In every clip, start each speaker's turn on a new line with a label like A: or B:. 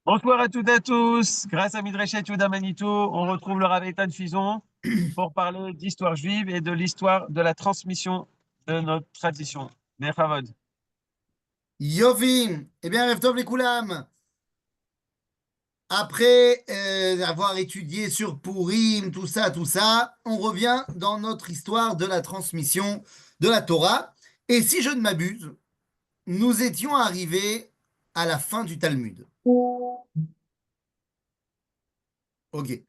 A: Bonsoir à toutes et à tous. Grâce à Midrashet Yehuda Manitou, on retrouve le Rav Eitan Fison pour parler d'histoire juive et de l'histoire de la transmission de notre tradition. Bechavod.
B: Yofi, eh bien, Rev Tov les Koulam, après avoir étudié sur Purim, tout ça, on revient dans notre histoire de la transmission de la Torah. Et si je ne m'abuse, nous étions arrivés à la fin du Talmud. Ok.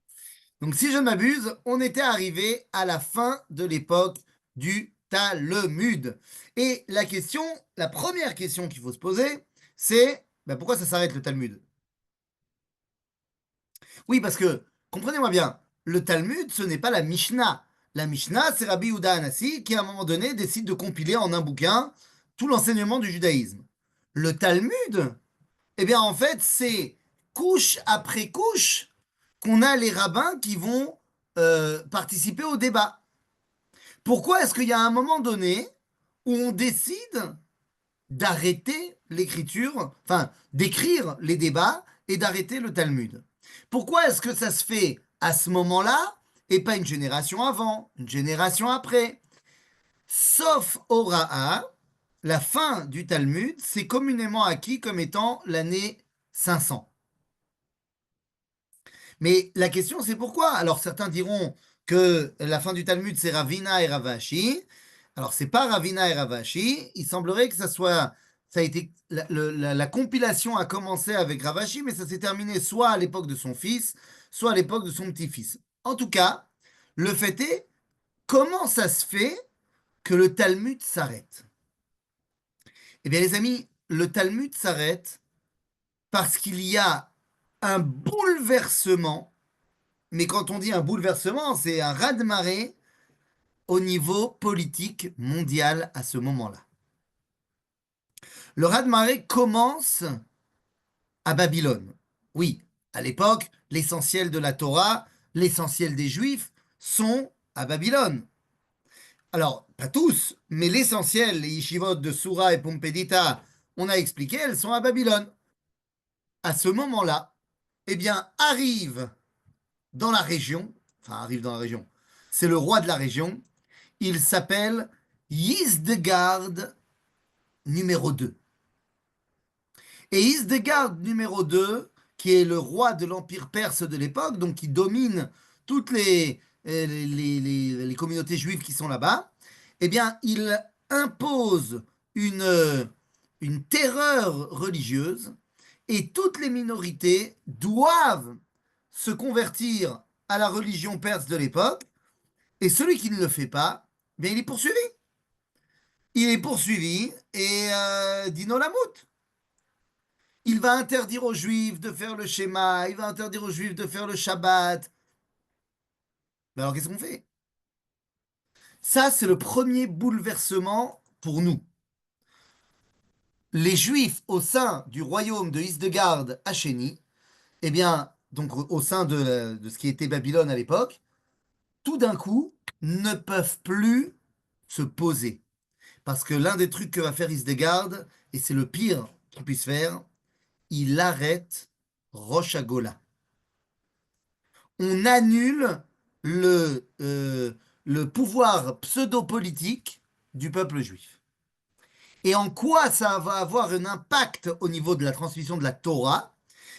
B: Donc, si je ne m'abuse, on était arrivé à la fin de l'époque du Talmud. Et la première question qu'il faut se poser, c'est pourquoi ça s'arrête le Talmud? Oui, parce que, comprenez-moi bien, le Talmud, ce n'est pas la Mishnah. La Mishnah, c'est Rabbi Yehuda Hanassi qui, à un moment donné, décide de compiler en un bouquin tout l'enseignement du judaïsme. Le Talmud, eh bien, en fait, c'est couche après couche qu'on a les rabbins qui vont participer au débat. Pourquoi est-ce qu'il y a un moment donné où on décide d'arrêter l'écriture, enfin, d'écrire les débats et d'arrêter le Talmud? Pourquoi est-ce que ça se fait à ce moment-là et pas une génération avant, une génération après? Sauf Hora'a, la fin du Talmud, c'est communément acquis comme étant l'année 500. Mais la question, c'est pourquoi? Alors certains diront que la fin du Talmud, c'est Ravina et Ravashi. Alors c'est pas Ravina et Ravashi. Il semblerait que ça a été, la compilation a commencé avec Ravashi, mais ça s'est terminé soit à l'époque de son fils, soit à l'époque de son petit-fils. En tout cas, le fait est, comment ça se fait que le Talmud s'arrête? Eh bien les amis, le Talmud s'arrête parce qu'il y a un bouleversement. Mais quand on dit un bouleversement, c'est un raz-de-marée au niveau politique mondial à ce moment-là. Le raz-de-marée commence à Babylone. Oui, à l'époque, l'essentiel de la Torah, l'essentiel des Juifs sont à Babylone. Alors, pas tous, mais l'essentiel, les yeshivot de Soura et Pompédita, on a expliqué, elles sont à Babylone. À ce moment-là, eh bien, arrive dans la région, c'est le roi de la région. Il s'appelle Yisdegard numéro 2. Et Yisdegard numéro 2, qui est le roi de l'Empire perse de l'époque, donc qui domine toutes les communautés juives qui sont là-bas, eh bien, il impose une terreur religieuse et toutes les minorités doivent se convertir à la religion perse de l'époque. Et celui qui ne le fait pas, bien, il est poursuivi. Il est poursuivi et Dino Lamout. Il va interdire aux Juifs de faire le schéma, il va interdire aux Juifs de faire le Shabbat. Mais alors qu'est-ce qu'on fait? Ça, c'est le premier bouleversement pour nous. Les Juifs au sein du royaume de Isdegard Hachéni, eh bien, donc au sein de ce qui était Babylone à l'époque, tout d'un coup, ne peuvent plus se poser. Parce que l'un des trucs que va faire Isdegard, et c'est le pire qu'il puisse faire, il arrête Rosh Hagolah. On annule le pouvoir pseudo-politique du peuple juif. Et en quoi ça va avoir un impact au niveau de la transmission de la Torah?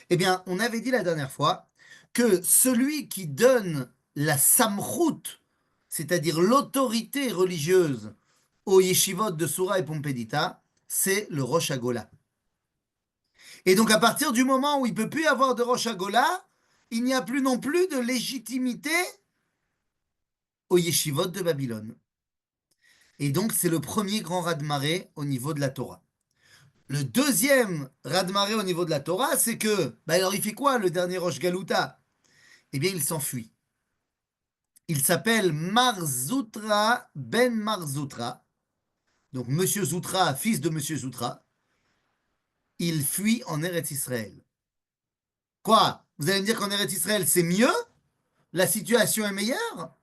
B: Eh bien, on avait dit la dernière fois que celui qui donne la samrout, c'est-à-dire l'autorité religieuse aux yeshivot de Soura et Pompédita, c'est le Rosh Hagolah. Et donc, à partir du moment où il ne peut plus y avoir de Rosh Hagolah, il n'y a plus non plus de légitimité aux yeshivot de Babylone. Et donc, c'est le premier grand raz-de-marée au niveau de la Torah. Le deuxième raz-de-marée au niveau de la Torah, c'est que, alors il fait quoi le dernier Rosh Galuta? Eh bien, il s'enfuit. Il s'appelle Marzoutra ben Marzoutra, donc Monsieur Zoutra, fils de Monsieur Zoutra. Il fuit en Eretz Israël. Quoi? Vous allez me dire qu'en Eretz Israël, c'est mieux? La situation est meilleure?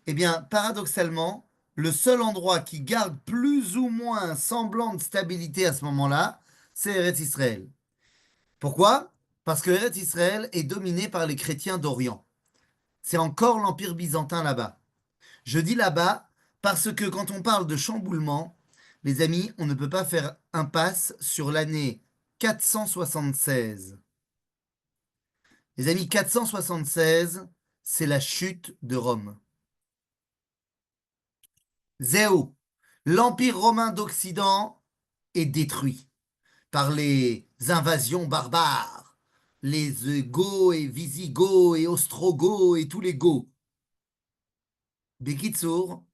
B: Eh bien, paradoxalement, le seul endroit qui garde plus ou moins un semblant de stabilité à ce moment-là, c'est Eretz Israël. Pourquoi? Parce que Eretz Israël est dominé par les chrétiens d'Orient. C'est encore l'Empire byzantin là-bas. Je dis là-bas parce que quand on parle de chamboulement, les amis, on ne peut pas faire impasse sur l'année 476. Les amis, 476, c'est la chute de Rome. Zéo, l'Empire romain d'Occident est détruit par les invasions barbares, les Goths et Visigoths et Ostrogoths et tous les Goths. Bekitsour,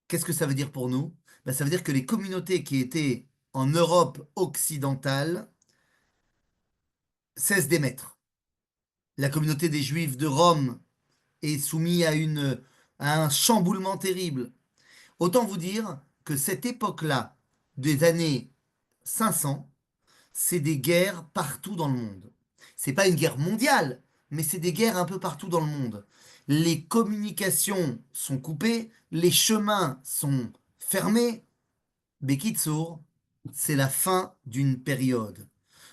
B: qu'est-ce que ça veut dire pour nous? Ben, ça veut dire que les communautés qui étaient en Europe occidentale cessent d'émettre. La communauté des Juifs de Rome est soumise à un chamboulement terrible. Autant vous dire que cette époque-là, des années 500, c'est des guerres partout dans le monde. C'est pas une guerre mondiale, mais c'est des guerres un peu partout dans le monde. Les communications sont coupées, les chemins sont fermés. Bekitsour, c'est la fin d'une période.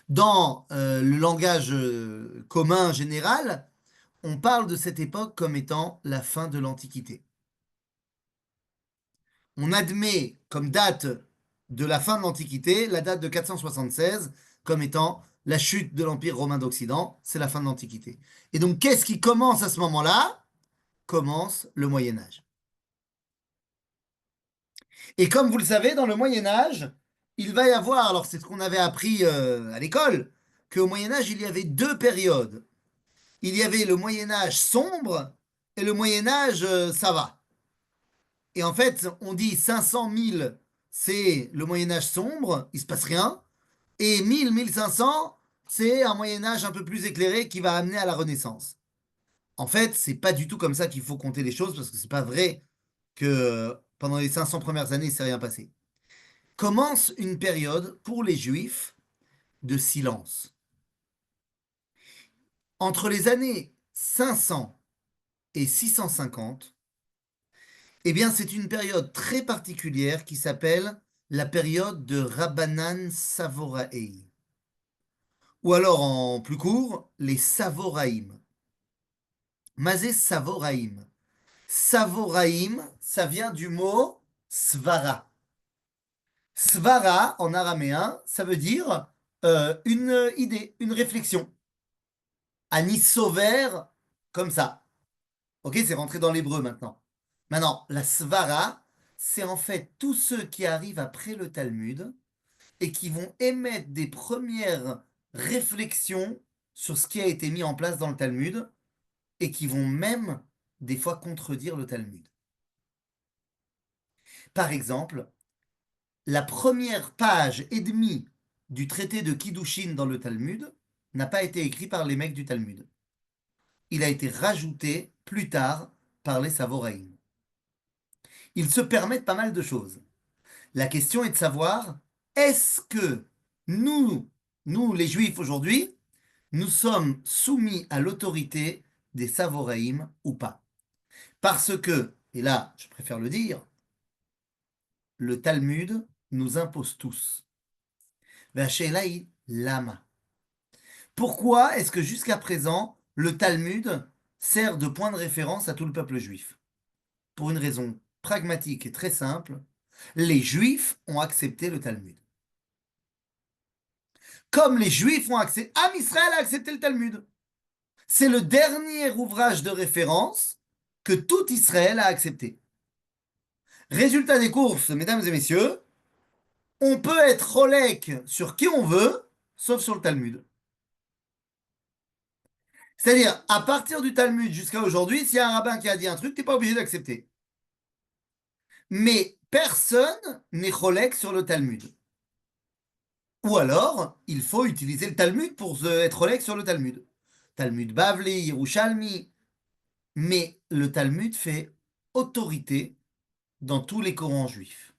B: Dans le langage commun général, on parle de cette époque comme étant la fin de l'Antiquité. On admet comme date de la fin de l'Antiquité la date de 476 comme étant la chute de l'Empire romain d'Occident, c'est la fin de l'Antiquité. Et donc, qu'est-ce qui commence à ce moment-là? Commence le Moyen Âge. Et comme vous le savez, dans le Moyen Âge, il va y avoir, alors c'est ce qu'on avait appris à l'école, qu'au Moyen Âge, il y avait deux périodes. Il y avait le Moyen Âge sombre et le Moyen Âge ça va. Et en fait, on dit 500 000, c'est le Moyen Âge sombre, il se passe rien. Et 1000, 1500, c'est un Moyen Âge un peu plus éclairé qui va amener à la Renaissance. En fait, c'est pas du tout comme ça qu'il faut compter les choses parce que c'est pas vrai que pendant les 500 premières années, il s'est rien passé. Commence une période pour les Juifs de silence. Entre les années 500 et 650, eh bien, c'est une période très particulière qui s'appelle la période de Rabbanan Savoraï. Ou alors, en plus court, les Savoraïm. Mazé Savoraïm. Savoraïm, ça vient du mot svara. Svara, en araméen, ça veut dire une idée, une réflexion. Anis Sauvert, comme ça. Ok, c'est rentré dans l'hébreu maintenant. Maintenant, la svara, c'est en fait tous ceux qui arrivent après le Talmud et qui vont émettre des premières réflexions sur ce qui a été mis en place dans le Talmud et qui vont même des fois contredire le Talmud. Par exemple, la première page et demie du traité de Kiddushin dans le Talmud n'a pas été écrit par les mecs du Talmud. Il a été rajouté plus tard par les Savoraïm. Ils se permettent pas mal de choses. La question est de savoir, est-ce que nous, nous les Juifs aujourd'hui, nous sommes soumis à l'autorité des Savoraïm ou pas? Parce que, et là je préfère le dire, le Talmud nous impose tous. Vachelaï lama. Pourquoi est-ce que jusqu'à présent, le Talmud sert de point de référence à tout le peuple juif? Pour une raison pragmatique et très simple, les Juifs ont accepté le Talmud. Comme les Juifs ont accepté, Israël a accepté le Talmud. C'est le dernier ouvrage de référence que tout Israël a accepté. Résultat des courses, mesdames et messieurs, on peut être rolek sur qui on veut, sauf sur le Talmud. C'est-à-dire, à partir du Talmud jusqu'à aujourd'hui, s'il y a un rabbin qui a dit un truc, t'es pas obligé d'accepter. Mais personne n'est rolek sur le Talmud. Ou alors, il faut utiliser le Talmud pour être rolek sur le Talmud. Talmud Bavli, Yerushalmi. Mais le Talmud fait autorité dans tous les Corans juifs.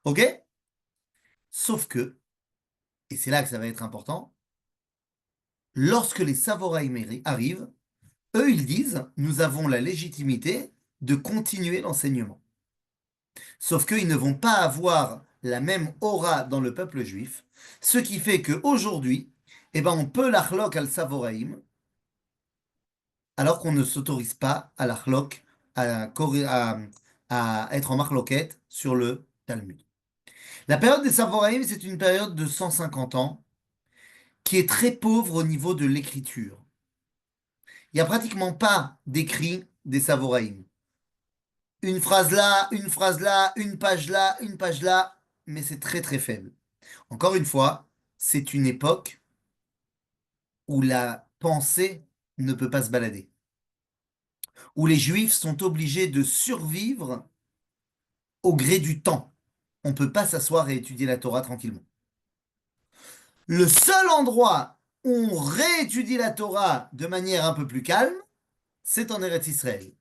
B: Ok? Sauf que, et c'est là que ça va être important, lorsque les Savoraïm arrivent, eux, ils disent, nous avons la légitimité de continuer l'enseignement. Sauf qu'ils ne vont pas avoir la même aura dans le peuple juif, ce qui fait qu'aujourd'hui, eh ben on peut l'achlok al savoraïm, alors qu'on ne s'autorise pas à l'achlok, à être en marloquette sur le Talmud. La période des Savoraïm, c'est une période de 150 ans qui est très pauvre au niveau de l'écriture. Il n'y a pratiquement pas d'écrit des Savoraïm. Une phrase là, une phrase là, une page là, une page là, mais c'est très très faible. Encore une fois, c'est une époque où la pensée ne peut pas se balader, où les Juifs sont obligés de survivre au gré du temps. On ne peut pas s'asseoir et étudier la Torah tranquillement. Le seul endroit où on réétudie la Torah de manière un peu plus calme, c'est en Eretz Israël.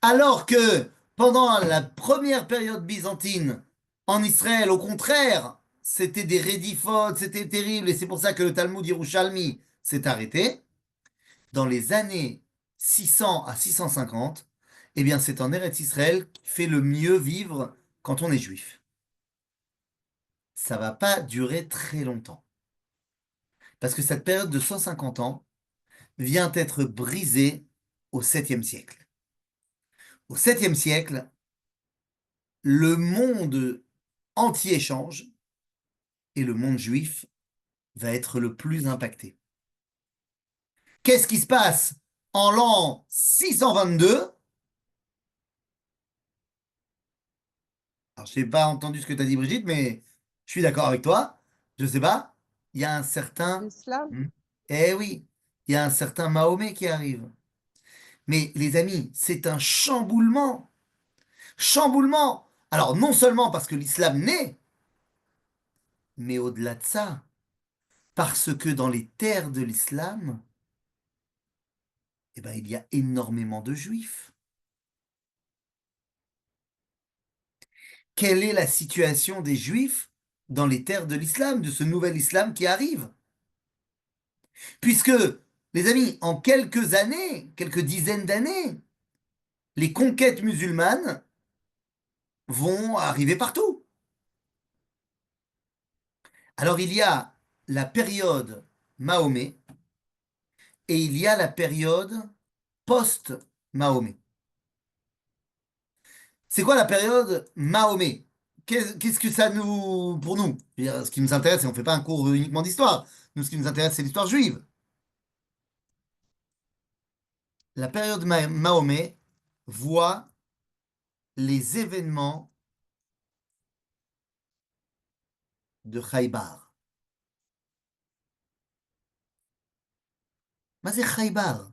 B: Alors que pendant la première période byzantine, en Israël, au contraire, c'était des rédifotes, c'était terrible, et c'est pour ça que le Talmud Yerushalmi s'est arrêté. Dans les années 600 à 650, eh bien, c'est en Eretz Israël qui fait le mieux vivre quand on est juif. Ça va pas durer très longtemps. Parce que cette période de 150 ans vient être brisée au 7e siècle. Au 7e siècle, le monde entier change et le monde juif va être le plus impacté. Qu'est-ce qui se passe en l'an 622? Alors, je n'ai pas entendu ce que tu as dit, Brigitte, mais je suis d'accord avec toi. Je ne sais pas. Il y a un certain...
C: L'islam?
B: Hmm. Eh oui, il y a un certain Mahomet qui arrive. Mais les amis, c'est un chamboulement. Chamboulement. Alors, non seulement parce que l'islam naît, mais au-delà de ça, parce que dans les terres de l'islam, eh ben, il y a énormément de juifs. Quelle est la situation des juifs dans les terres de l'islam, de ce nouvel islam qui arrive? Puisque, les amis, en quelques années, quelques dizaines d'années, les conquêtes musulmanes vont arriver partout. Alors il y a la période Mahomet et il y a la période post-Mahomet. C'est quoi la période Mahomet? Qu'est-ce que ça nous, pour nous? Je veux dire, ce qui nous intéresse, et on ne fait pas un cours uniquement d'histoire. Nous, ce qui nous intéresse, c'est l'histoire juive. La période Mahomet voit les événements de Khaybar. Mais c'est Khaybar.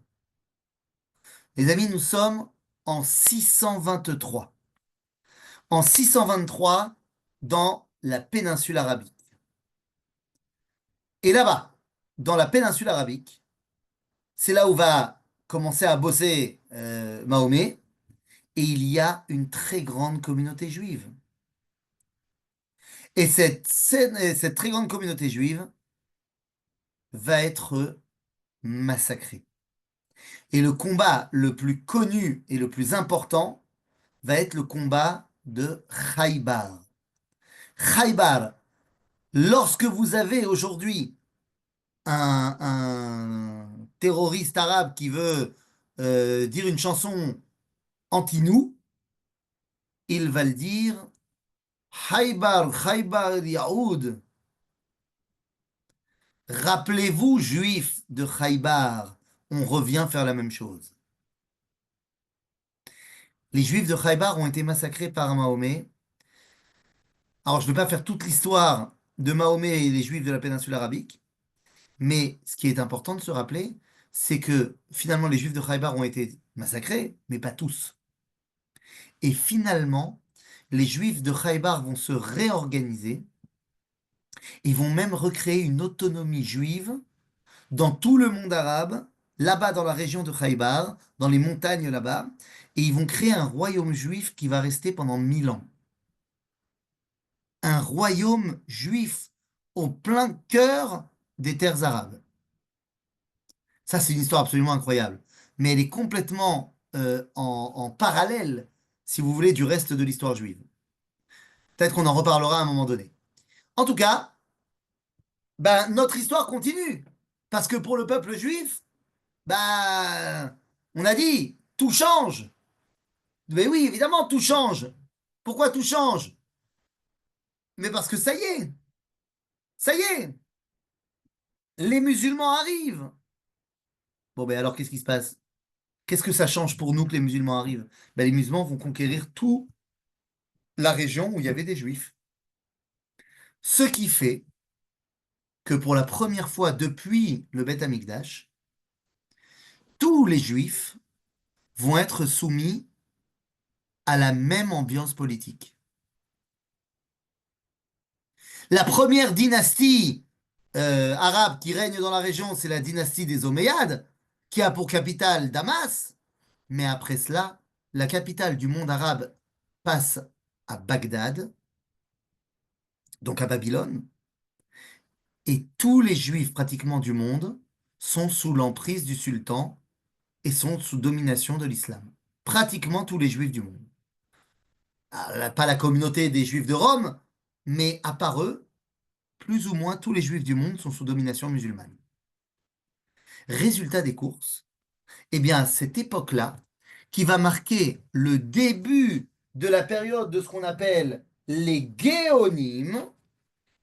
B: Les amis, nous sommes en 623. En 623, dans la péninsule arabique. Et là-bas, dans la péninsule arabique, c'est là où va commencer à bosser Mahomet, et il y a une très grande communauté juive. Et cette très grande communauté juive va être massacrée. Et le combat le plus connu et le plus important va être le combat de Khaybar. Khaybar, lorsque vous avez aujourd'hui un terroriste arabe qui veut dire une chanson anti-nous, il va le dire Khaybar, Khaybar Yaoud. Rappelez-vous, juifs de Khaybar, on revient faire la même chose. Les juifs de Khaybar ont été massacrés par Mahomet. Alors, je ne vais pas faire toute l'histoire de Mahomet et les juifs de la péninsule arabique, mais ce qui est important de se rappeler, c'est que finalement les juifs de Khaybar ont été massacrés, mais pas tous. Et finalement, les juifs de Khaybar vont se réorganiser et vont même recréer une autonomie juive dans tout le monde arabe, là-bas dans la région de Khaybar, dans les montagnes là-bas, et ils vont créer un royaume juif qui va rester pendant 1000 ans. Un royaume juif au plein cœur des terres arabes. Ça, c'est une histoire absolument incroyable. Mais elle est complètement en parallèle, si vous voulez, du reste de l'histoire juive. Peut-être qu'on en reparlera à un moment donné. En tout cas, ben, notre histoire continue. Parce que pour le peuple juif, bah, on a dit, tout change. Mais oui, évidemment, tout change. Pourquoi tout change? Mais parce que ça y est, les musulmans arrivent. Bon, ben alors, qu'est-ce qui se passe? Qu'est-ce que ça change pour nous que les musulmans arrivent? Ben, les musulmans vont conquérir toute la région où il y avait des juifs. Ce qui fait que pour la première fois depuis le Beth Amikdash, tous les juifs vont être soumis à la même ambiance politique. La première dynastie arabe qui règne dans la région, c'est la dynastie des Omeyyades, qui a pour capitale Damas. Mais après cela, la capitale du monde arabe passe à Bagdad, donc à Babylone, et tous les juifs pratiquement du monde sont sous l'emprise du sultan et sont sous domination de l'islam. Pratiquement tous les juifs du monde. Alors, pas la communauté des juifs de Rome, mais à part eux, plus ou moins tous les juifs du monde sont sous domination musulmane. Résultat des courses, eh bien, à cette époque-là, qui va marquer le début de la période de ce qu'on appelle les guéonimes,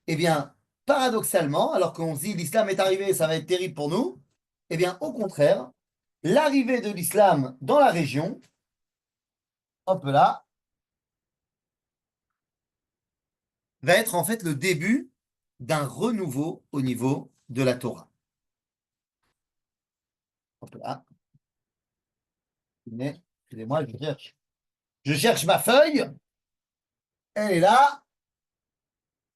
B: eh bien, paradoxalement, alors qu'on se dit l'islam est arrivé, ça va être terrible pour nous, eh bien, au contraire, l'arrivée de l'islam dans la région, hop là, va être en fait le début d'un renouveau au niveau de la Torah. Hop là. Mais, excusez-moi, je cherche. Je cherche ma feuille. Elle est là.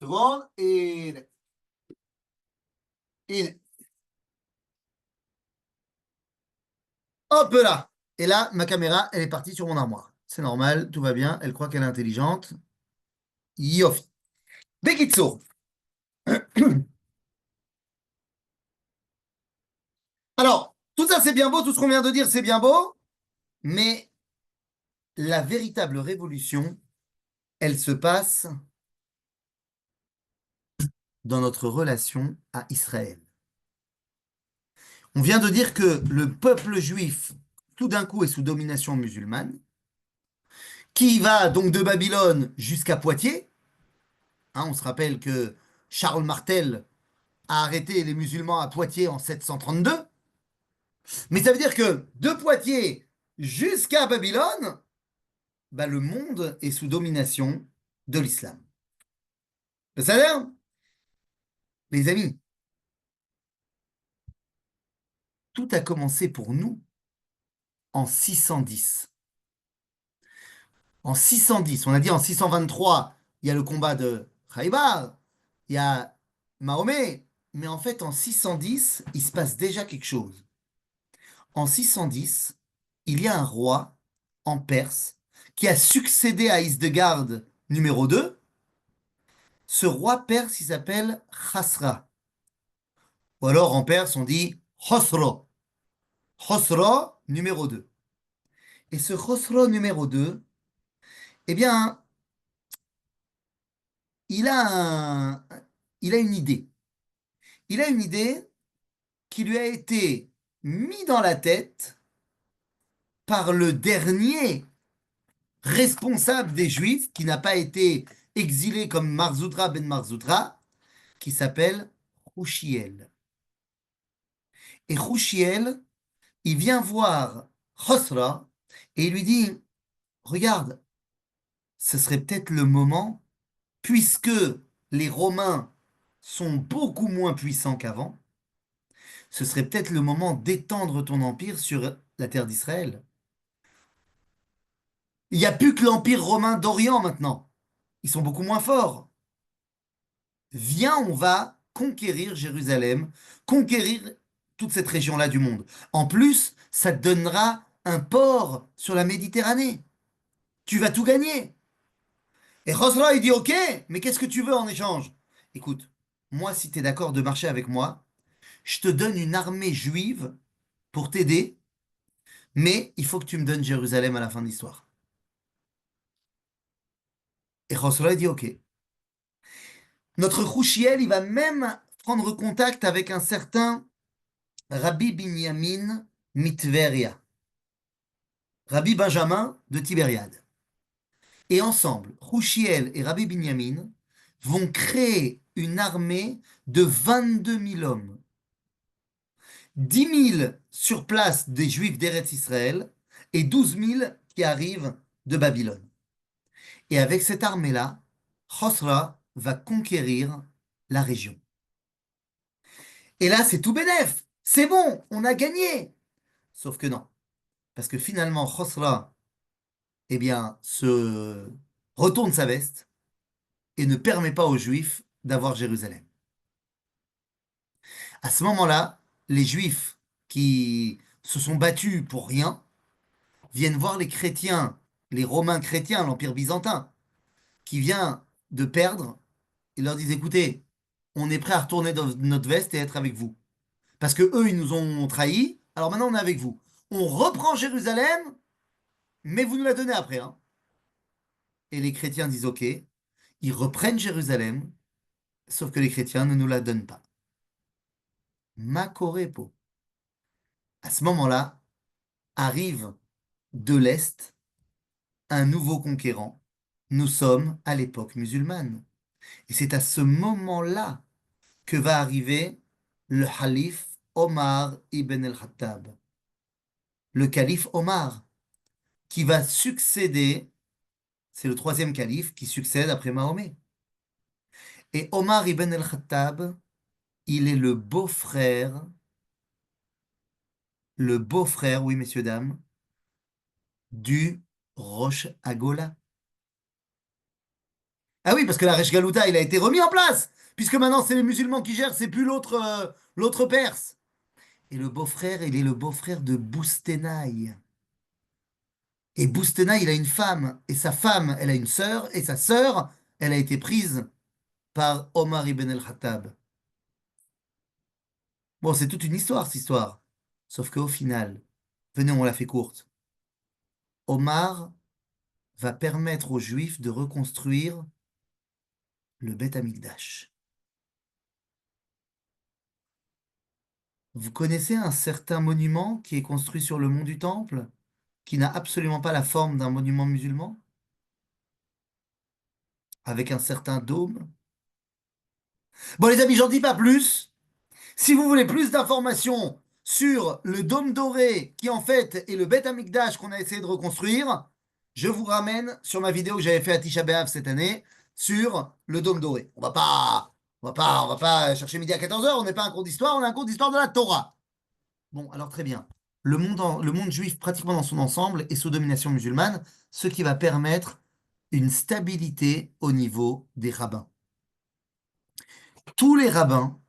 B: Seconde. Et hop là. Et là, ma caméra, elle est partie sur mon armoire. C'est normal, tout va bien. Elle croit qu'elle est intelligente. Yofi. Bekitsour. Alors, tout ça, c'est bien beau. Tout ce qu'on vient de dire, c'est bien beau. Mais la véritable révolution, elle se passe dans notre relation à Israël. On vient de dire que le peuple juif, tout d'un coup, est sous domination musulmane, qui va donc de Babylone jusqu'à Poitiers. Hein, on se rappelle que Charles Martel a arrêté les musulmans à Poitiers en 732. Mais ça veut dire que de Poitiers jusqu'à Babylone, bah, le monde est sous domination de l'islam. Ça veut dire, les amis, tout a commencé pour nous en 610. En 610, on a dit en 623, il y a le combat de Khaybar, il y a Mahomet, mais en fait en 610, il se passe déjà quelque chose. En 610, il y a un roi en Perse qui a succédé à Isdegard numéro 2. Ce roi perse, il s'appelle Khasra. Ou alors en perse, on dit Khosro. Khosro numéro 2. Et ce Khosro numéro 2, eh bien, il a, un- il a une idée. Il a une idée qui lui a été mise dans la tête par le dernier responsable des Juifs, qui n'a pas été exilé comme Marzoutra ben Marzoutra, qui s'appelle Rouchiel. Et Rouchiel, il vient voir Khosra et il lui dit, regarde, ce serait peut-être le moment, puisque les Romains sont beaucoup moins puissants qu'avant, ce serait peut-être le moment d'étendre ton empire sur la terre d'Israël. Il n'y a plus que l'empire romain d'Orient maintenant. Ils sont beaucoup moins forts. Viens, on va conquérir Jérusalem, conquérir toute cette région-là du monde. En plus, ça te donnera un port sur la Méditerranée. Tu vas tout gagner. Et Khosrow, il dit, OK, mais qu'est-ce que tu veux en échange? Écoute, moi, si tu es d'accord de marcher avec moi, je te donne une armée juive pour t'aider, mais il faut que tu me donnes Jérusalem à la fin de l'histoire. Et Khosrow, il dit, OK. Notre Rouchiel, il va même prendre contact avec un certain Rabbi Binyamin Mitveria, Rabbi Benjamin de Tibériade. Et ensemble, Rouchiel et Rabbi Binyamin vont créer une armée de 22 000 hommes. 10 000 sur place des Juifs d'Eretz Israël et 12 000 qui arrivent de Babylone. Et avec cette armée-là, Chosra va conquérir la région. Et là, c'est tout bénef. C'est bon, on a gagné. Sauf que non. Parce que finalement, Chosra, eh bien, se retourne sa veste et ne permet pas aux Juifs d'avoir Jérusalem. À ce moment-là, les Juifs qui se sont battus pour rien viennent voir les chrétiens, les Romains chrétiens, l'Empire byzantin, qui vient de perdre, et leur disent, écoutez, on est prêt à retourner dans notre veste et être avec vous. Parce que eux, ils nous ont trahis, alors maintenant on est avec vous. On reprend Jérusalem, mais vous nous la donnez après, hein. Et les chrétiens disent, ok, ils reprennent Jérusalem, sauf que les chrétiens ne nous la donnent pas. Makorepo. À ce moment-là, arrive de l'Est un nouveau conquérant. Nous sommes à l'époque musulmane. Et c'est à ce moment-là que va arriver le calife Omar ibn el-Khattab. Le calife Omar, qui va succéder, c'est le troisième calife qui succède après Mahomet. Et Omar ibn el-Khattab, il est le beau-frère, oui messieurs, dames, du Rosh Hagolah. Ah oui, parce que la Resh Galuta, il a été remis en place, puisque maintenant c'est les musulmans qui gèrent, c'est plus l'autre Perse. Et le beau-frère, il est le beau-frère de Boustenaï. Et Boustenaï, il a une femme, et sa femme, elle a une sœur, et sa sœur, elle a été prise par Omar ibn el-Khattab. Bon, c'est toute une histoire, cette histoire. Sauf qu'au final, venez, on la fait courte. Omar va permettre aux Juifs de reconstruire le Beth Amikdash. Vous connaissez un certain monument qui est construit sur le mont du Temple, qui n'a absolument pas la forme d'un monument musulman, avec un certain dôme? Bon, les amis, j'en dis pas plus. Si vous voulez plus d'informations sur le dôme doré, qui en fait est le Beth Amikdash qu'on a essayé de reconstruire, je vous ramène sur ma vidéo que j'avais fait à Tisha B'Av cette année sur le dôme doré. On va pas chercher midi à 14 heures. On n'est pas un cours d'histoire, on a un cours d'histoire de la Torah. Bon, alors très bien. Le monde juif, pratiquement dans son ensemble, est sous domination musulmane, ce qui va permettre une stabilité au niveau des rabbins. Tous les rabbins,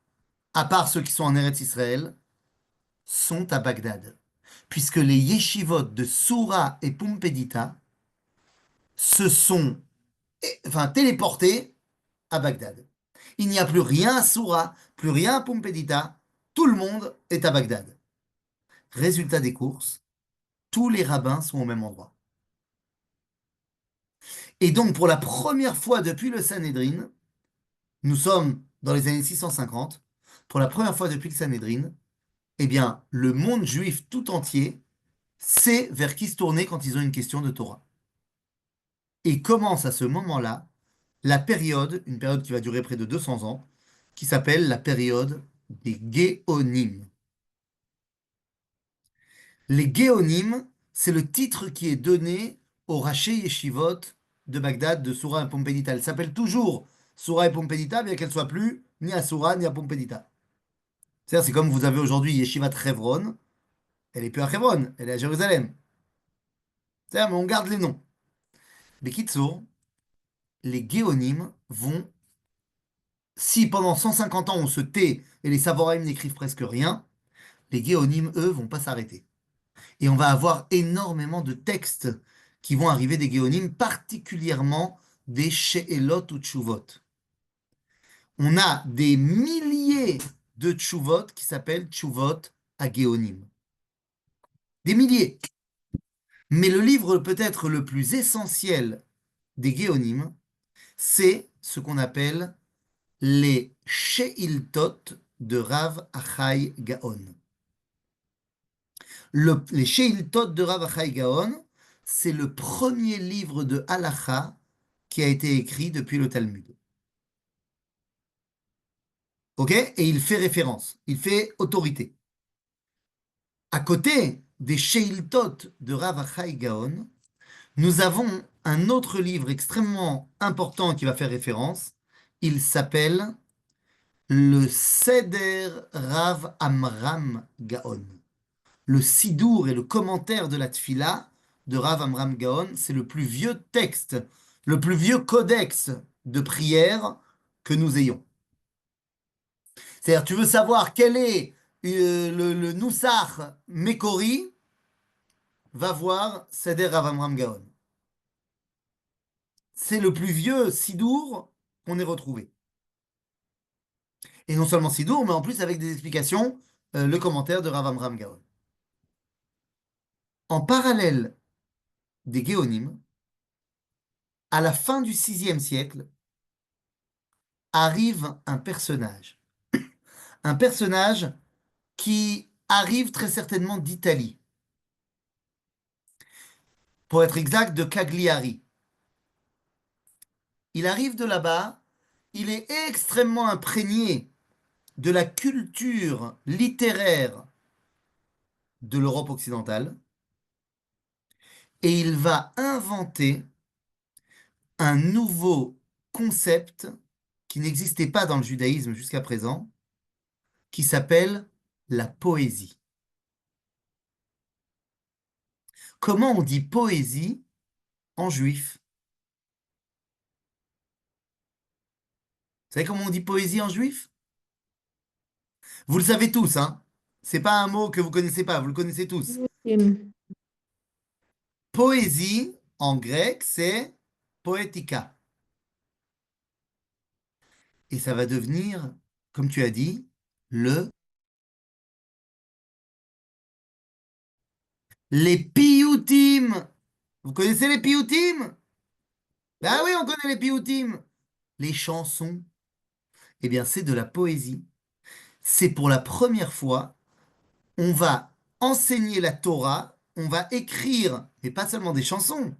B: à part ceux qui sont en Eretz Israël, sont à Bagdad, puisque les yeshivot de Soura et Pumpedita se sont téléportés à Bagdad. Il n'y a plus rien à Soura, plus rien à Pumpedita, tout le monde est à Bagdad. Résultat des courses, tous les rabbins sont au même endroit. Et donc, pour la première fois depuis le Sanhédrin, nous sommes dans les années 650, pour la première fois depuis le Sanhédrin, eh bien, le monde juif tout entier sait vers qui se tourner quand ils ont une question de Torah. Et commence à ce moment-là la période, une période qui va durer près de 200 ans, qui s'appelle la période des Géonim. Les Géonim, c'est le titre qui est donné au Raché Yeshivot de Bagdad, de Soura et Pompédita. Elle s'appelle toujours Soura et Pompédita, bien qu'elle soit plus ni à Soura ni à Pompédita. C'est-à-dire, c'est comme vous avez aujourd'hui Yeshivat Hebron, elle est plus à Hebron, elle est à Jérusalem. C'est-à-dire, mais on garde les noms. Les Kitsour, les Géonim vont, si pendant 150 ans on se tait et les Savoraïm n'écrivent presque rien, les Géonim, eux, vont pas s'arrêter. Et on va avoir énormément de textes qui vont arriver des Géonim, particulièrement des She'elot ou Tshuvot. On a des milliers de Tshuvot qui s'appellent Tshuvot à Géonim. Des milliers. Mais le livre peut-être le plus essentiel des Géonim, c'est ce qu'on appelle les She'iltot de Rav Achai Gaon. Les Sheiltot de Rav Achai Gaon, c'est le premier livre de halacha qui a été écrit depuis le Talmud. Ok? Et il fait référence, il fait autorité. À côté des Sheiltot de Rav Achai Gaon, nous avons un autre livre extrêmement important qui va faire référence. Il s'appelle le Seder Rav Amram Gaon. Le Sidour et le commentaire de la Tfila de Rav Amram Gaon, c'est le plus vieux texte, le plus vieux codex de prière que nous ayons. C'est-à-dire, tu veux savoir quel est le Noussach Mekori, va voir Seder Rav Amram Gaon. C'est le plus vieux Sidour qu'on ait retrouvé. Et non seulement Sidour, mais en plus avec des explications, le commentaire de Rav Amram Gaon. En parallèle des Géonim, à la fin du VIe siècle, arrive un personnage. Un personnage qui arrive très certainement d'Italie. Pour être exact, de Cagliari. Il arrive de là-bas, il est extrêmement imprégné de la culture littéraire de l'Europe occidentale et il va inventer un nouveau concept qui n'existait pas dans le judaïsme jusqu'à présent, qui s'appelle la poésie. Comment on dit poésie en juif? Vous savez comment on dit poésie en juif? Vous le savez tous, hein? C'est pas un mot que vous connaissez pas, vous le connaissez tous. Poésie, en grec, c'est poetica. Et ça va devenir, comme tu as dit, les piyutim. Vous connaissez les piyutim? Ben oui, on connaît les piyutim. Les chansons. Eh bien, c'est de la poésie. C'est pour la première fois, on va enseigner la Torah, on va écrire, mais pas seulement des chansons,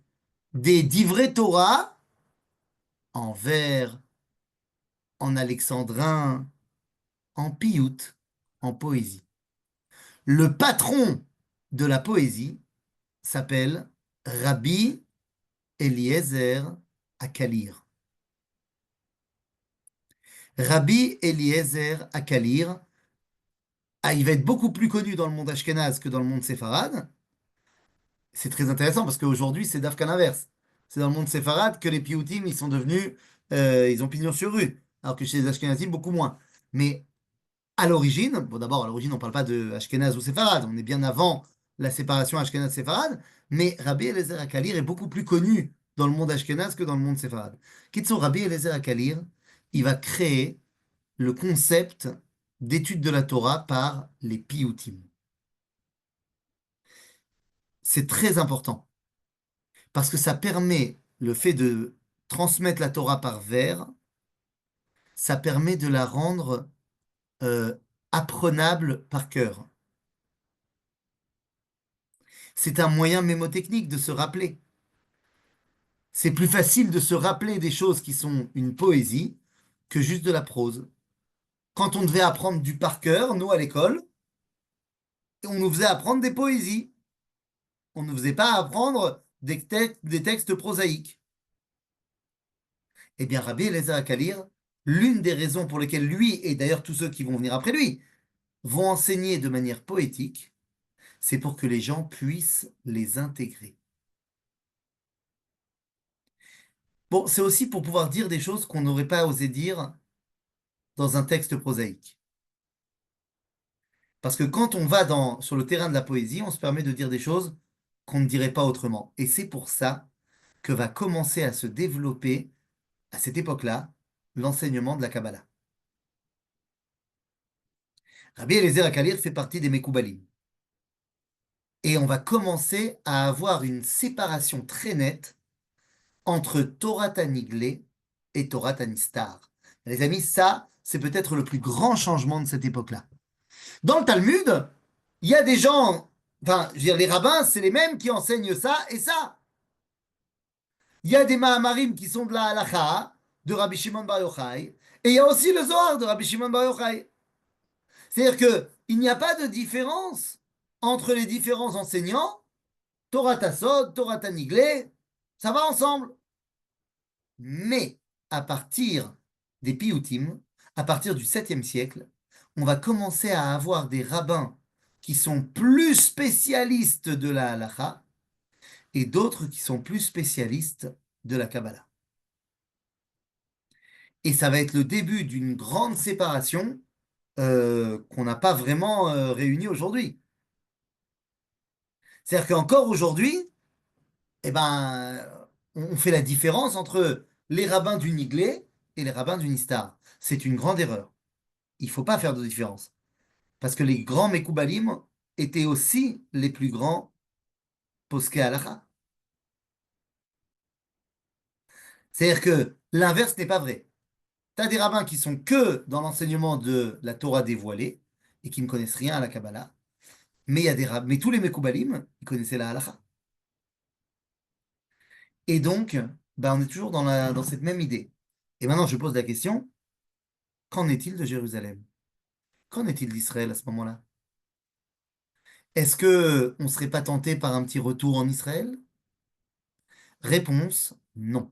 B: des divrei Torah en vers, en alexandrin, en piyut, en poésie. Le patron de la poésie s'appelle Rabbi Eliezer Akalir. Rabbi Eliezer Akalir, il va être beaucoup plus connu dans le monde ashkénaze que dans le monde séfarade. C'est très intéressant parce qu'aujourd'hui, c'est d'Afka l'inverse. C'est dans le monde séfarade que les piyutim, ils sont devenus, ils ont pignon sur rue, alors que chez les ashkénazim, beaucoup moins. Mais à l'origine, bon d'abord, à l'origine, on ne parle pas de ashkénaz ou séfarade, on est bien avant la séparation ashkénaz-séfarade, mais Rabbi Eliezer Akalir est beaucoup plus connu dans le monde ashkénaz que dans le monde séfarade. Kitso, Rabbi Eliezer Akalir, il va créer le concept d'étude de la Torah par les piyutim. C'est très important parce que ça permet le fait de transmettre la Torah par vers, ça permet de la rendre euh, apprenable par cœur. C'est un moyen mémotechnique de se rappeler. C'est plus facile de se rappeler des choses qui sont une poésie que juste de la prose. Quand on devait apprendre du par cœur, nous à l'école, on nous faisait apprendre des poésies. On ne nous faisait pas apprendre des textes prosaïques. Eh bien, Rabbi Eliezer Akalir, l'une des raisons pour lesquelles lui, et d'ailleurs tous ceux qui vont venir après lui, vont enseigner de manière poétique, c'est pour que les gens puissent les intégrer. Bon, c'est aussi pour pouvoir dire des choses qu'on n'aurait pas osé dire dans un texte prosaïque. Parce que quand on va sur le terrain de la poésie, on se permet de dire des choses qu'on ne dirait pas autrement. Et c'est pour ça que va commencer à se développer, à cette époque-là, l'enseignement de la Kabbalah. Rabbi Eliezer Akalir fait partie des Mekoubalim. Et on va commencer à avoir une séparation très nette entre Torah Taniglé et Torah Tanistar. Les amis, ça, c'est peut-être le plus grand changement de cette époque-là. Dans le Talmud, il y a des gens enfin, je veux dire, les rabbins, c'est les mêmes qui enseignent ça et ça. Il y a des Mahamarim qui sont de la halakha, de Rabbi Shimon Bar Yochai, et il y a aussi le Zohar de Rabbi Shimon Bar Yochai. C'est-à-dire qu'il n'y a pas de différence entre les différents enseignants, Torah Tassod, Torah Taniglé, ça va ensemble. Mais à partir des Piyutim, à partir du 7e siècle, on va commencer à avoir des rabbins qui sont plus spécialistes de la halakha et d'autres qui sont plus spécialistes de la Kabbalah. Et ça va être le début d'une grande séparation qu'on n'a pas vraiment réunie aujourd'hui. C'est-à-dire qu'encore aujourd'hui, eh ben, on fait la différence entre les rabbins du Niglé et les rabbins du Nistar. C'est une grande erreur. Il ne faut pas faire de différence. Parce que les grands Mekoubalim étaient aussi les plus grands poské halacha. C'est-à-dire que l'inverse n'est pas vrai. Tu as des rabbins qui sont que dans l'enseignement de la Torah dévoilée et qui ne connaissent rien à la Kabbalah. Mais, il y a mais tous les Mekoubalim, ils connaissaient la halacha. Et donc, ben, on est toujours dans cette même idée. Et maintenant, je pose la question, qu'en est-il de Jérusalem? Qu'en est-il d'Israël à ce moment-là? Est-ce que on serait pas tenté par un petit retour en Israël? Réponse, non.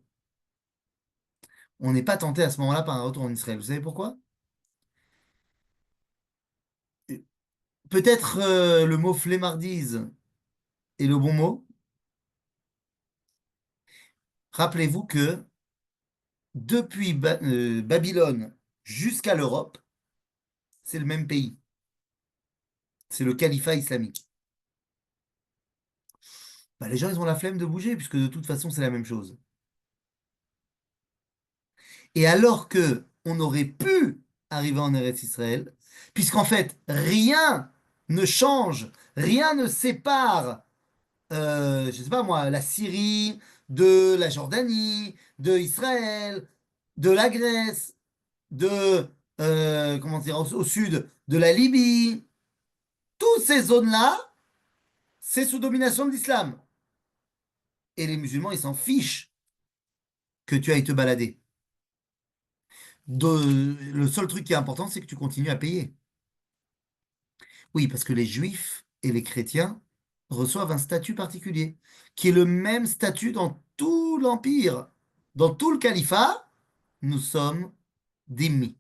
B: On n'est pas tenté à ce moment-là par un retour en Israël. Vous savez pourquoi? Peut-être le mot flemmardise est le bon mot. Rappelez-vous que depuis Babylone jusqu'à l'Europe, c'est le même pays. C'est le califat islamique. Bah, les gens, ils ont la flemme de bouger, puisque de toute façon, c'est la même chose. Et alors que on aurait pu arriver en Eretz Israël, puisqu'en fait, rien ne change, rien ne sépare, je ne sais pas moi, la Syrie de la Jordanie, de Israël, de la Grèce, de, comment dire, au sud, de la Libye. Toutes ces zones-là, c'est sous domination de l'islam. Et les musulmans, ils s'en fichent que tu ailles te balader. Le seul truc qui est important, c'est que tu continues à payer. Oui, parce que les juifs et les chrétiens reçoivent un statut particulier, qui est le même statut dans tout l'empire. Dans tout le califat, nous sommes dhimmi.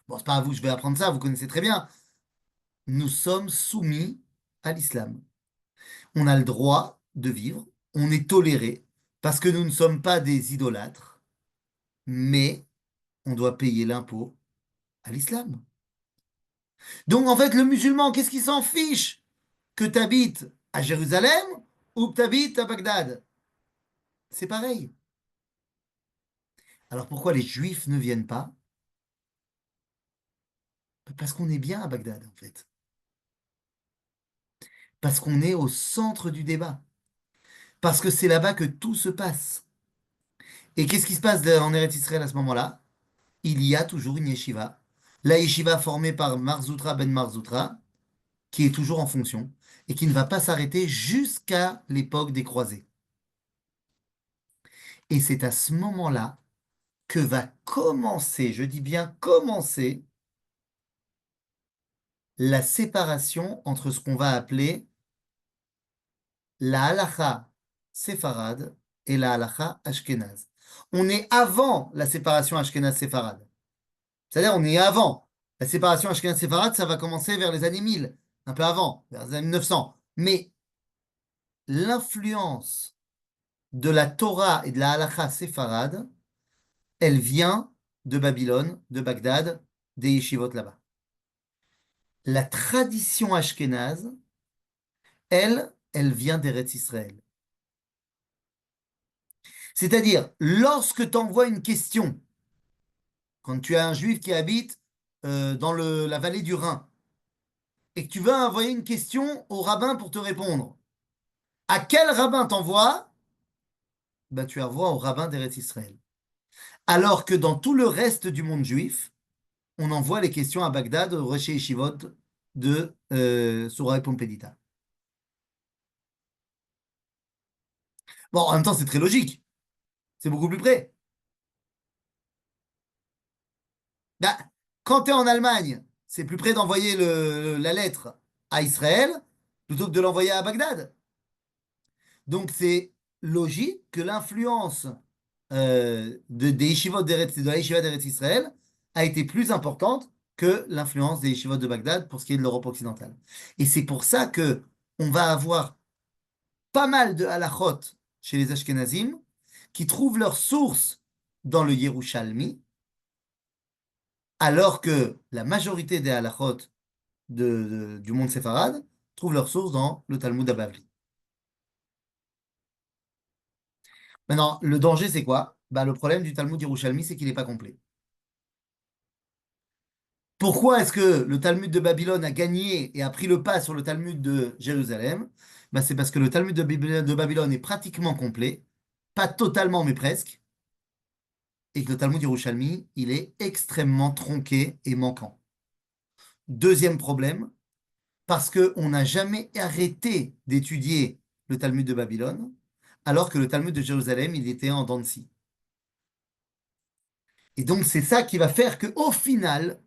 B: Bon, c'est pas à vous que je vais apprendre ça, vous connaissez très bien. Nous sommes soumis à l'islam. On a le droit de vivre, on est toléré, parce que nous ne sommes pas des idolâtres, mais on doit payer l'impôt à l'islam. Donc en fait, le musulman, qu'est-ce qu'il s'en fiche que tu habites à Jérusalem ou que tu habites à Bagdad? C'est pareil. Alors pourquoi les juifs ne viennent pas? Parce qu'on est bien à Bagdad, en fait. Parce qu'on est au centre du débat. Parce que c'est là-bas que tout se passe. Et qu'est-ce qui se passe en Eretz Israël à ce moment-là? Il y a toujours une yeshiva. La yeshiva formée par Marzoutra ben Marzoutra, qui est toujours en fonction et qui ne va pas s'arrêter jusqu'à l'époque des croisés. Et c'est à ce moment-là que va commencer, je dis bien commencer, la séparation entre ce qu'on va appeler la halakha séfarade et la halakha ashkénaze. On est avant la séparation ashkénaze-séfarade. C'est-à-dire, on est avant. La séparation ashkénaze-séfarade, ça va commencer vers les années 1000, un peu avant, vers les années 900. Mais l'influence de la Torah et de la halakha séfarade, elle vient de Babylone, de Bagdad, des yeshivot là-bas. La tradition ashkénaze, elle vient d'Eretz Israël. C'est-à-dire, lorsque tu envoies une question, quand tu as un juif qui habite dans la vallée du Rhin, et que tu veux envoyer une question au rabbin pour te répondre, à quel rabbin t'envoies? Ben, tu envoies au rabbin d'Eretz Israël. Alors que dans tout le reste du monde juif, on envoie les questions à Bagdad, au Rocher Yeshivot de Surah et Pompédita. Bon, en même temps, c'est très logique. C'est beaucoup plus près. Bah, quand tu es en Allemagne, c'est plus près d'envoyer la lettre à Israël plutôt que de l'envoyer à Bagdad. Donc, c'est logique que l'influence des yeshivot de la yeshiva d'Eretz Israël a été plus importante que l'influence des yeshivot de Bagdad pour ce qui est de l'Europe occidentale. Et c'est pour ça que on va avoir pas mal de halachot chez les Ashkenazim qui trouvent leur source dans le Yerushalmi, alors que la majorité des halachot du monde séfarade trouvent leur source dans le Talmud à Bavli. Maintenant, le danger, c'est quoi? Bah, le problème du Talmud Yerushalmi, c'est qu'il n'est pas complet. Pourquoi est-ce que le Talmud de Babylone a gagné et a pris le pas sur le Talmud de Jérusalem? Bah, c'est parce que le Talmud de Babylone est pratiquement complet, pas totalement, mais presque, et que le Talmud Yerushalmi, il est extrêmement tronqué et manquant. Deuxième problème, parce qu'on n'a jamais arrêté d'étudier le Talmud de Babylone, alors que le Talmud de Jérusalem, il était en dents de scie. Et donc, c'est ça qui va faire qu'au final,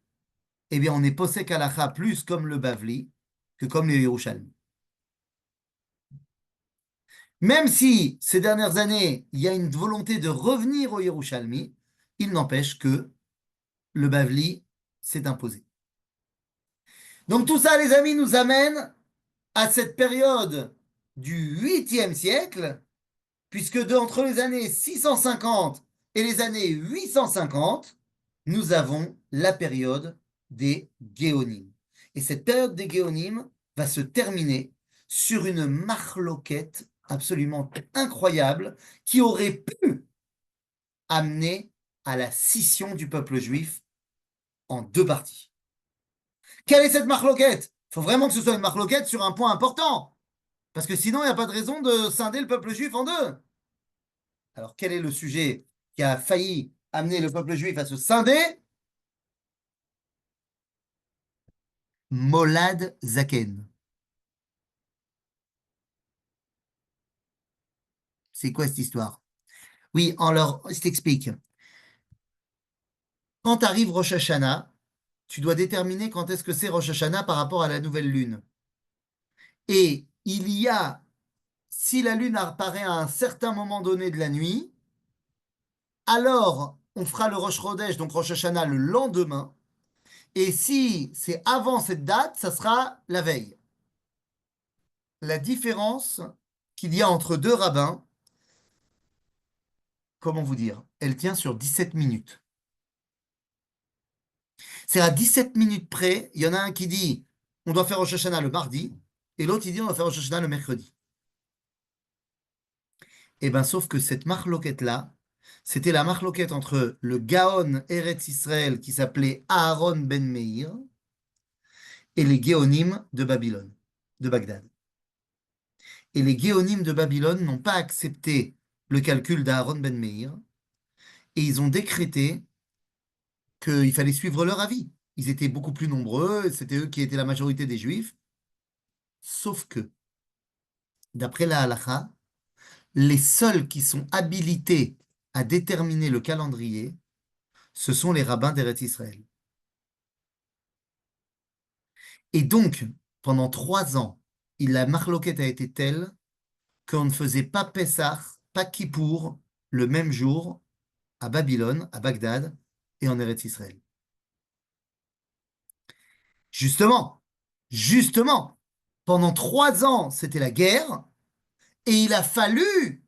B: eh bien, on est posek halacha plus comme le Bavli que comme le Yerushalmi. Même si ces dernières années, il y a une volonté de revenir au Yerushalmi, il n'empêche que le Bavli s'est imposé. Donc tout ça, les amis, nous amène à cette période du 8e siècle, puisque entre les années 650 et les années 850, nous avons la période des Géonim. Et cette période des Géonim va se terminer sur une marloquette absolument incroyable qui aurait pu amener à la scission du peuple juif en deux parties. Quelle est cette marloquette? Il faut vraiment que ce soit une marloquette sur un point important, parce que sinon il n'y a pas de raison de scinder le peuple juif en deux. Alors quel est le sujet qui a failli amener le peuple juif à se scinder? Molad Zaken. C'est quoi cette histoire? Oui, je t'explique. Quand arrive Rosh Hashanah, tu dois déterminer quand est-ce que c'est Rosh Hashanah par rapport à la nouvelle lune. Et il y a, si la lune apparaît à un certain moment donné de la nuit, alors on fera le Rosh Chodesh, donc Rosh Hashanah, le lendemain. Et si c'est avant cette date, ça sera la veille. La différence qu'il y a entre deux rabbins, comment vous dire, elle tient sur 17 minutes. C'est à 17 minutes près, il y en a un qui dit on doit faire Rosh Hashanah le mardi, et l'autre il dit on doit faire Rosh Hashanah le mercredi. Et bien, sauf que cette marloquette-là, c'était la marloquette entre le Gaon Eretz Israël qui s'appelait Aaron ben Meir et les Géonim de Babylone, de Bagdad. Et les Géonim de Babylone n'ont pas accepté le calcul d'Aaron ben Meir et ils ont décrété qu'il fallait suivre leur avis. Ils étaient beaucoup plus nombreux, c'était eux qui étaient la majorité des Juifs. Sauf que, d'après la halakha, les seuls qui sont habilités à déterminer le calendrier, ce sont les rabbins d'Eretz Israël. Et donc, pendant 3 ans, la marloquette a été telle qu'on ne faisait pas Pessah, pas Kippour, le même jour à Babylone, à Bagdad et en Eretz Israël. Justement, justement, pendant 3 ans, c'était la guerre et il a fallu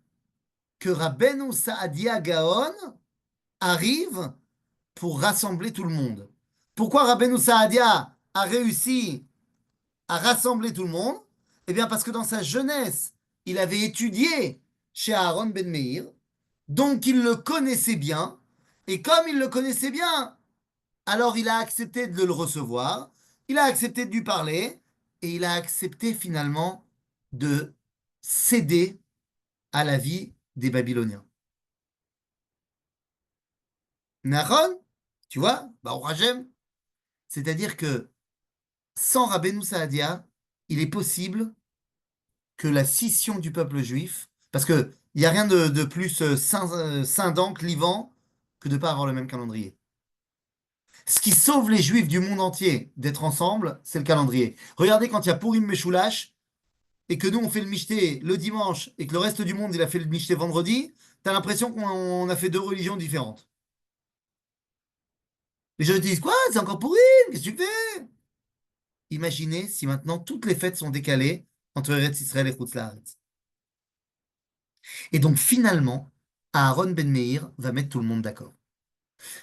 B: que Rabbeinu Saadia Gaon arrive pour rassembler tout le monde. Pourquoi Rabbeinu Saadia a réussi à rassembler tout le monde? Eh bien, parce que dans sa jeunesse, il avait étudié chez Aaron Ben Meir, donc il le connaissait bien, et comme il le connaissait bien, alors il a accepté de le recevoir, il a accepté de lui parler, et il a accepté finalement de céder à la vie des Babyloniens. Nahon, tu vois, Baruch Hashem, c'est-à-dire que sans Rabbeinu Saadia, il est possible que la scission du peuple juif, parce qu'il n'y a rien de plus scindant, clivant, que de ne pas avoir le même calendrier. Ce qui sauve les juifs du monde entier d'être ensemble, c'est le calendrier. Regardez quand il y a Purim Meshoulash, et que nous on fait le Michté le dimanche, et que le reste du monde il a fait le Michté vendredi, t'as l'impression qu'on a fait deux religions différentes. Les gens disent, quoi? C'est encore Purim? Qu'est-ce que tu fais? Imaginez si maintenant toutes les fêtes sont décalées entre Eretz Israël et Chutz La'aretz. Et donc finalement, Aaron Ben Meir va mettre tout le monde d'accord.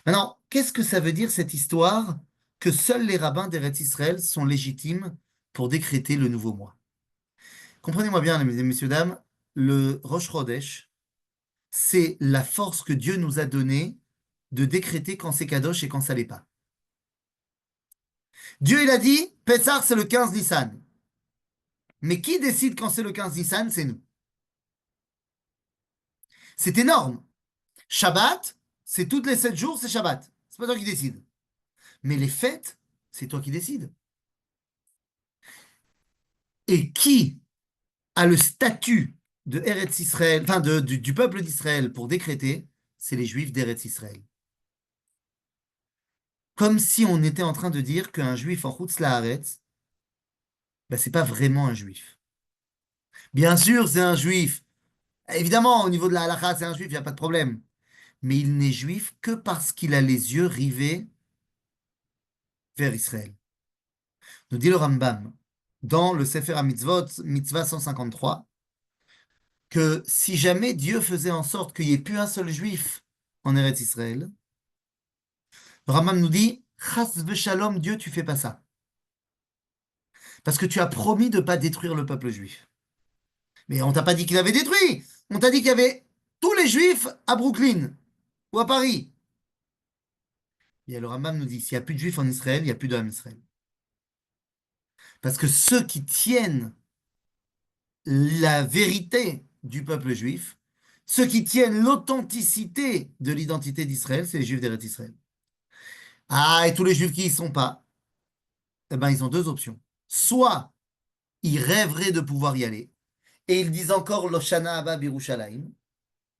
B: Maintenant, qu'est-ce que ça veut dire cette histoire que seuls les rabbins d'Eretz Israël sont légitimes pour décréter le nouveau mois? Comprenez-moi bien, mesdames et messieurs, dames, le Rosh Chodesh, c'est la force que Dieu nous a donnée de décréter quand c'est Kadosh et quand ça l'est pas. Dieu, il a dit, Pessah, c'est le 15 Nissan. Mais qui décide quand c'est le 15 Nissan? C'est nous. C'est énorme. Shabbat, c'est toutes les 7 jours, c'est Shabbat. C'est pas toi qui décides. Mais les fêtes, c'est toi qui décides. Et qui a le statut de Eretz Israël, enfin du peuple d'Israël pour décréter? C'est les Juifs d'Eretz Israël. Comme si on était en train de dire qu'un Juif en Chutz La'aretz, ben, c'est pas vraiment un Juif. Bien sûr, c'est un Juif. Évidemment, au niveau de la halakha, c'est un Juif, il n'y a pas de problème. Mais il n'est Juif que parce qu'il a les yeux rivés vers Israël. Nous dit le Rambam, dans le Sefer HaMitzvot, Mitzvah 153, que si jamais Dieu faisait en sorte qu'il n'y ait plus un seul juif en Eretz Israël, le Rambam nous dit, Chas v'shalom, Dieu, tu fais pas ça. Parce que tu as promis de ne pas détruire le peuple juif. Mais on t'a pas dit qu'il avait détruit. On t'a dit qu'il y avait tous les juifs à Brooklyn ou à Paris. Et le Rambam nous dit, s'il n'y a plus de juifs en Israël, il n'y a plus d'hommes en Israël. Parce que ceux qui tiennent la vérité du peuple juif, ceux qui tiennent l'authenticité de l'identité d'Israël, c'est les juifs d'Eretz Israël. Ah, et tous les juifs qui y sont pas, eh ben, ils ont deux options. Soit ils rêveraient de pouvoir y aller, et ils disent encore l'Oshana Abba Birushalayim,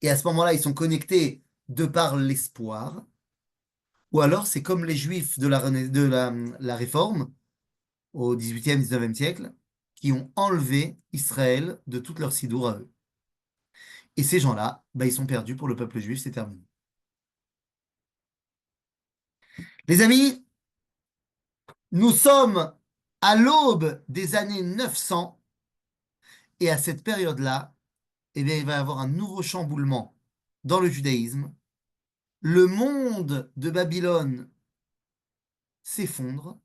B: et à ce moment-là, ils sont connectés de par l'espoir, ou alors c'est comme les juifs de la Réforme, au 18e, 19e siècle, qui ont enlevé Israël de toute leur sidour à eux. Et ces gens-là, bah, ils sont perdus pour le peuple juif, c'est terminé. Les amis, nous sommes à l'aube des années 900, et à cette période-là, eh bien, il va y avoir un nouveau chamboulement dans le judaïsme. Le monde de Babylone s'effondre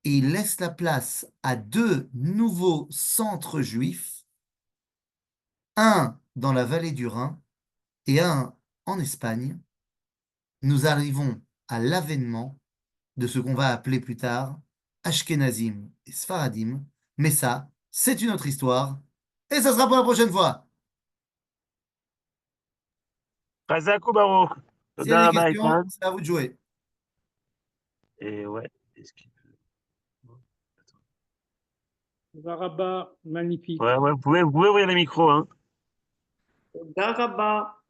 B: et il laisse la place à deux nouveaux centres juifs, un dans la vallée du Rhin et un en Espagne. Nous arrivons à l'avènement de ce qu'on va appeler plus tard Ashkenazim et Sfaradim. Mais ça, c'est une autre histoire. Et ça sera pour la prochaine fois.
A: Chazak ou Baruch.
B: S'il y a des
A: Toda Rabba,
B: questions,
A: Eitan.
B: c'est à vous de jouer.
A: Et ouais, est-ce qu'il peut...
C: Varaba, magnifique.
A: Ouais, ouais, vous pouvez ouvrir les micros, hein.
D: Daraba.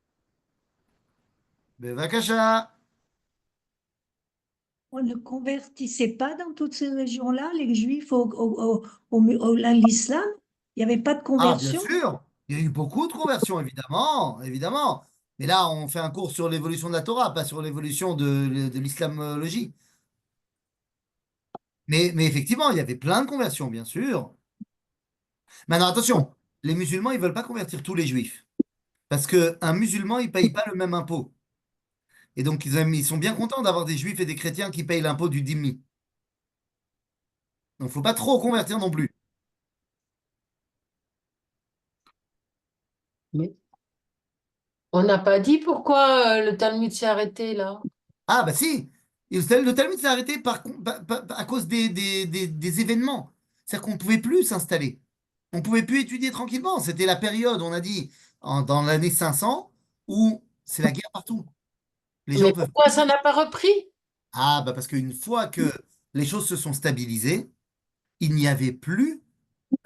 B: Bevakasha.
E: On ne convertissait pas dans toutes ces régions-là les Juifs à l'islam? Il n'y avait pas de
B: Ah, bien
E: conversion?
B: sûr. Il y a eu beaucoup de conversions, évidemment, évidemment. Mais là, on fait un cours sur l'évolution de la Torah, pas sur l'évolution de l'islamologie. Mais effectivement, il y avait plein de conversions, bien sûr. Maintenant, attention, les musulmans, ils ne veulent pas convertir tous les juifs. Parce qu'un musulman, il ne paye pas le même impôt. Et donc, ils sont bien contents d'avoir des juifs et des chrétiens qui payent l'impôt du dhimmi. Donc, il ne faut pas trop convertir non plus.
D: Mais on n'a pas dit pourquoi le Talmud s'est arrêté là.
B: Ah, bah si, le Talmud s'est arrêté à cause des événements. C'est-à-dire qu'on ne pouvait plus s'installer. On ne pouvait plus étudier tranquillement. C'était la période, on a dit, dans l'année 500, où c'est la guerre partout. Les gens
D: Mais
B: peuvent
D: pourquoi
B: plus.
D: ça n'a pas repris?
B: Ah, bah parce qu'une fois que les choses se sont stabilisées. Il n'y avait plus,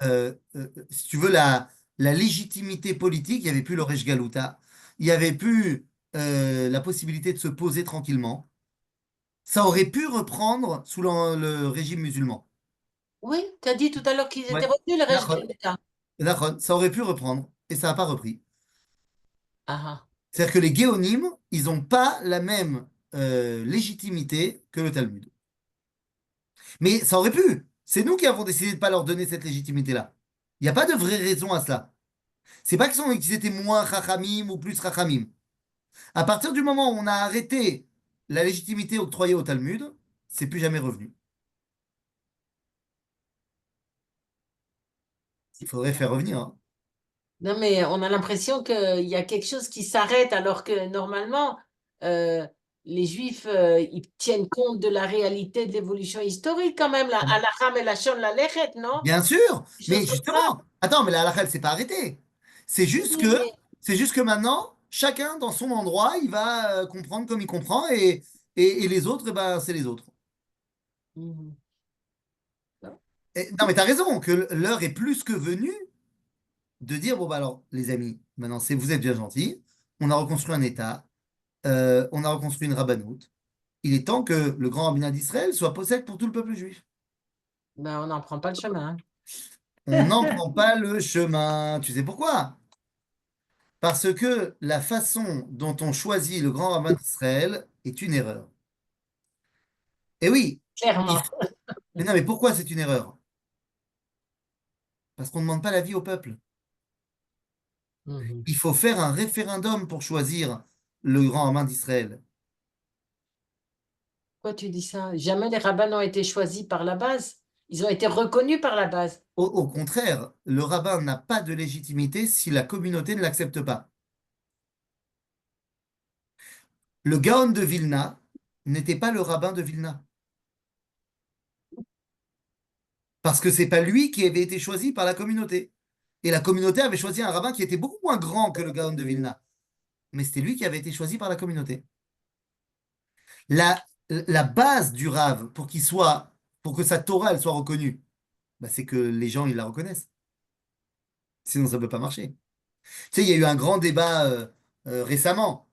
B: si tu veux, la légitimité politique, il n'y avait plus le Resh Galuta, il n'y avait plus la possibilité de se poser tranquillement. Ça aurait pu reprendre sous le régime musulman.
D: Oui, tu as dit tout à l'heure qu'ils
B: Ouais.
D: étaient revenus, le Resh
B: D'accord.
D: Galuta.
B: D'accord. Ça aurait pu reprendre et ça n'a pas repris.
D: Ah, ah.
B: C'est-à-dire que les Géonim, ils n'ont pas la même légitimité que le Talmud. Mais ça aurait pu. C'est nous qui avons décidé de ne pas leur donner cette légitimité-là. Il n'y a pas de vraie raison à cela. C'est pas qu'ils étaient moins Chachamim ou plus Chachamim. À partir du moment où on a arrêté la légitimité octroyée au Talmud, c'est plus jamais revenu. Il faudrait faire revenir, hein.
D: Non, mais on a l'impression qu'il y a quelque chose qui s'arrête alors que normalement, euh, les Juifs, ils tiennent compte de la réalité de l'évolution historique quand même, la halakha et la shon la lechet, non?
B: Bien sûr,
D: Des
B: mais
D: choses comme ça.
B: justement, attends, mais la halakha, elle s'est pas arrêtée. C'est juste
D: Oui,
B: que,
D: mais
B: c'est juste que maintenant, chacun dans son endroit, il va comprendre comme il comprend et les autres, eh ben, c'est les autres.
D: Mhm. Non.
B: Non, mais tu as raison, que l'heure est plus que venue de dire, bon, bah alors, les amis, maintenant, vous êtes bien gentils, on a reconstruit un État, on a reconstruit une rabbanoute. Il est temps que le grand rabbinat d'Israël soit possède pour tout le peuple juif.
D: Ben, on n'en prend pas le chemin.
B: On n'en prend pas le chemin. Tu sais pourquoi? Parce que la façon dont on choisit le grand rabbin d'Israël est une erreur. Et oui, il
D: Clairement.
B: faut- mais non, mais pourquoi c'est une erreur? Parce qu'on ne demande pas l'avis au peuple.
D: Mhm.
B: Il faut faire un référendum pour choisir le grand rabbin d'Israël.
D: Pourquoi tu dis ça? Jamais les rabbins n'ont été choisis par la base. Ils ont été reconnus par la base.
B: Au contraire, le rabbin n'a pas de légitimité si la communauté ne l'accepte pas. Le Gaon de Vilna n'était pas le rabbin de Vilna. Parce que c'est pas lui qui avait été choisi par la communauté. Et la communauté avait choisi un rabbin qui était beaucoup moins grand que le Gaon de Vilna. Mais c'était lui qui avait été choisi par la communauté. La, la base du Rav pour que sa Torah elle soit reconnue, bah, c'est que les gens ils la reconnaissent. Sinon ça ne peut pas marcher. Tu sais, il y a eu un grand débat récemment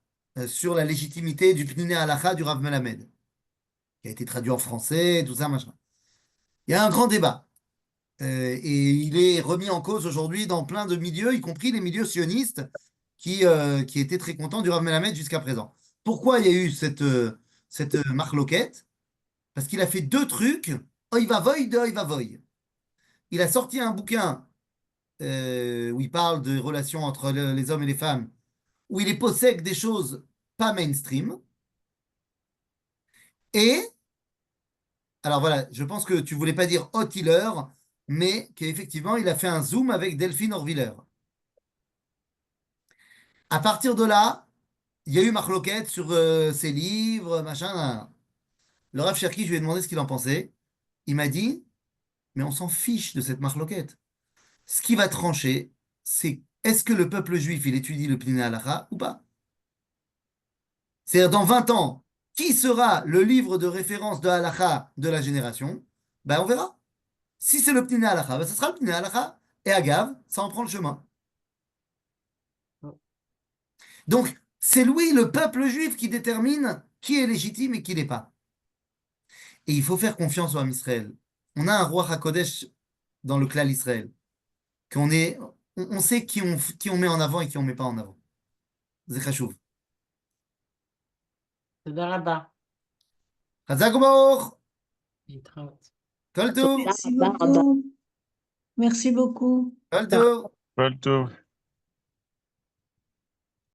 B: sur la légitimité du Pniné Halacha du Rav Melamed, qui a été traduit en français, tout ça, machin. Il y a un grand débat. Et il est remis en cause aujourd'hui dans plein de milieux, y compris les milieux sionistes, qui étaient très contents du Rav Melamed jusqu'à présent. Pourquoi il y a eu cette marloquette? Parce qu'il a fait deux trucs, oi va voy de oi va voy. Il a sorti un bouquin où il parle de relations entre les hommes et les femmes, où il est possède des choses pas mainstream. Et, alors voilà, je pense que tu voulais pas dire Hot Hiller, mais qu'effectivement, il a fait un zoom avec Delphine Orviller. À partir de là, il y a eu marloquette sur ses livres, machin. Nan, nan. Le Rav Cherki, je lui ai demandé ce qu'il en pensait. Il m'a dit, mais on s'en fiche de cette marloquette. Ce qui va trancher, c'est est-ce que le peuple juif, il étudie le Pnina Halacha ou pas? C'est-à-dire, dans 20 ans, qui sera le livre de référence de Halacha de la génération? Ben, on verra. Si c'est le Pnina Halacha, ben, ce sera le Pnina Halacha. Et Agav, ça en prend le chemin. Donc, c'est lui, le peuple juif, qui détermine qui est légitime et qui n'est pas. Et il faut faire confiance au Ham Israël. On a un roi HaKodesh dans le clan Israël. On sait qui on met en avant et qui on met pas en avant. C'est chachouv.
D: תודה רבה.
B: Chazak U'Baruch.
D: להתראות.
B: Kol tov.
E: Merci beaucoup. Merci beaucoup.
B: Kol tov.
A: Kol tov.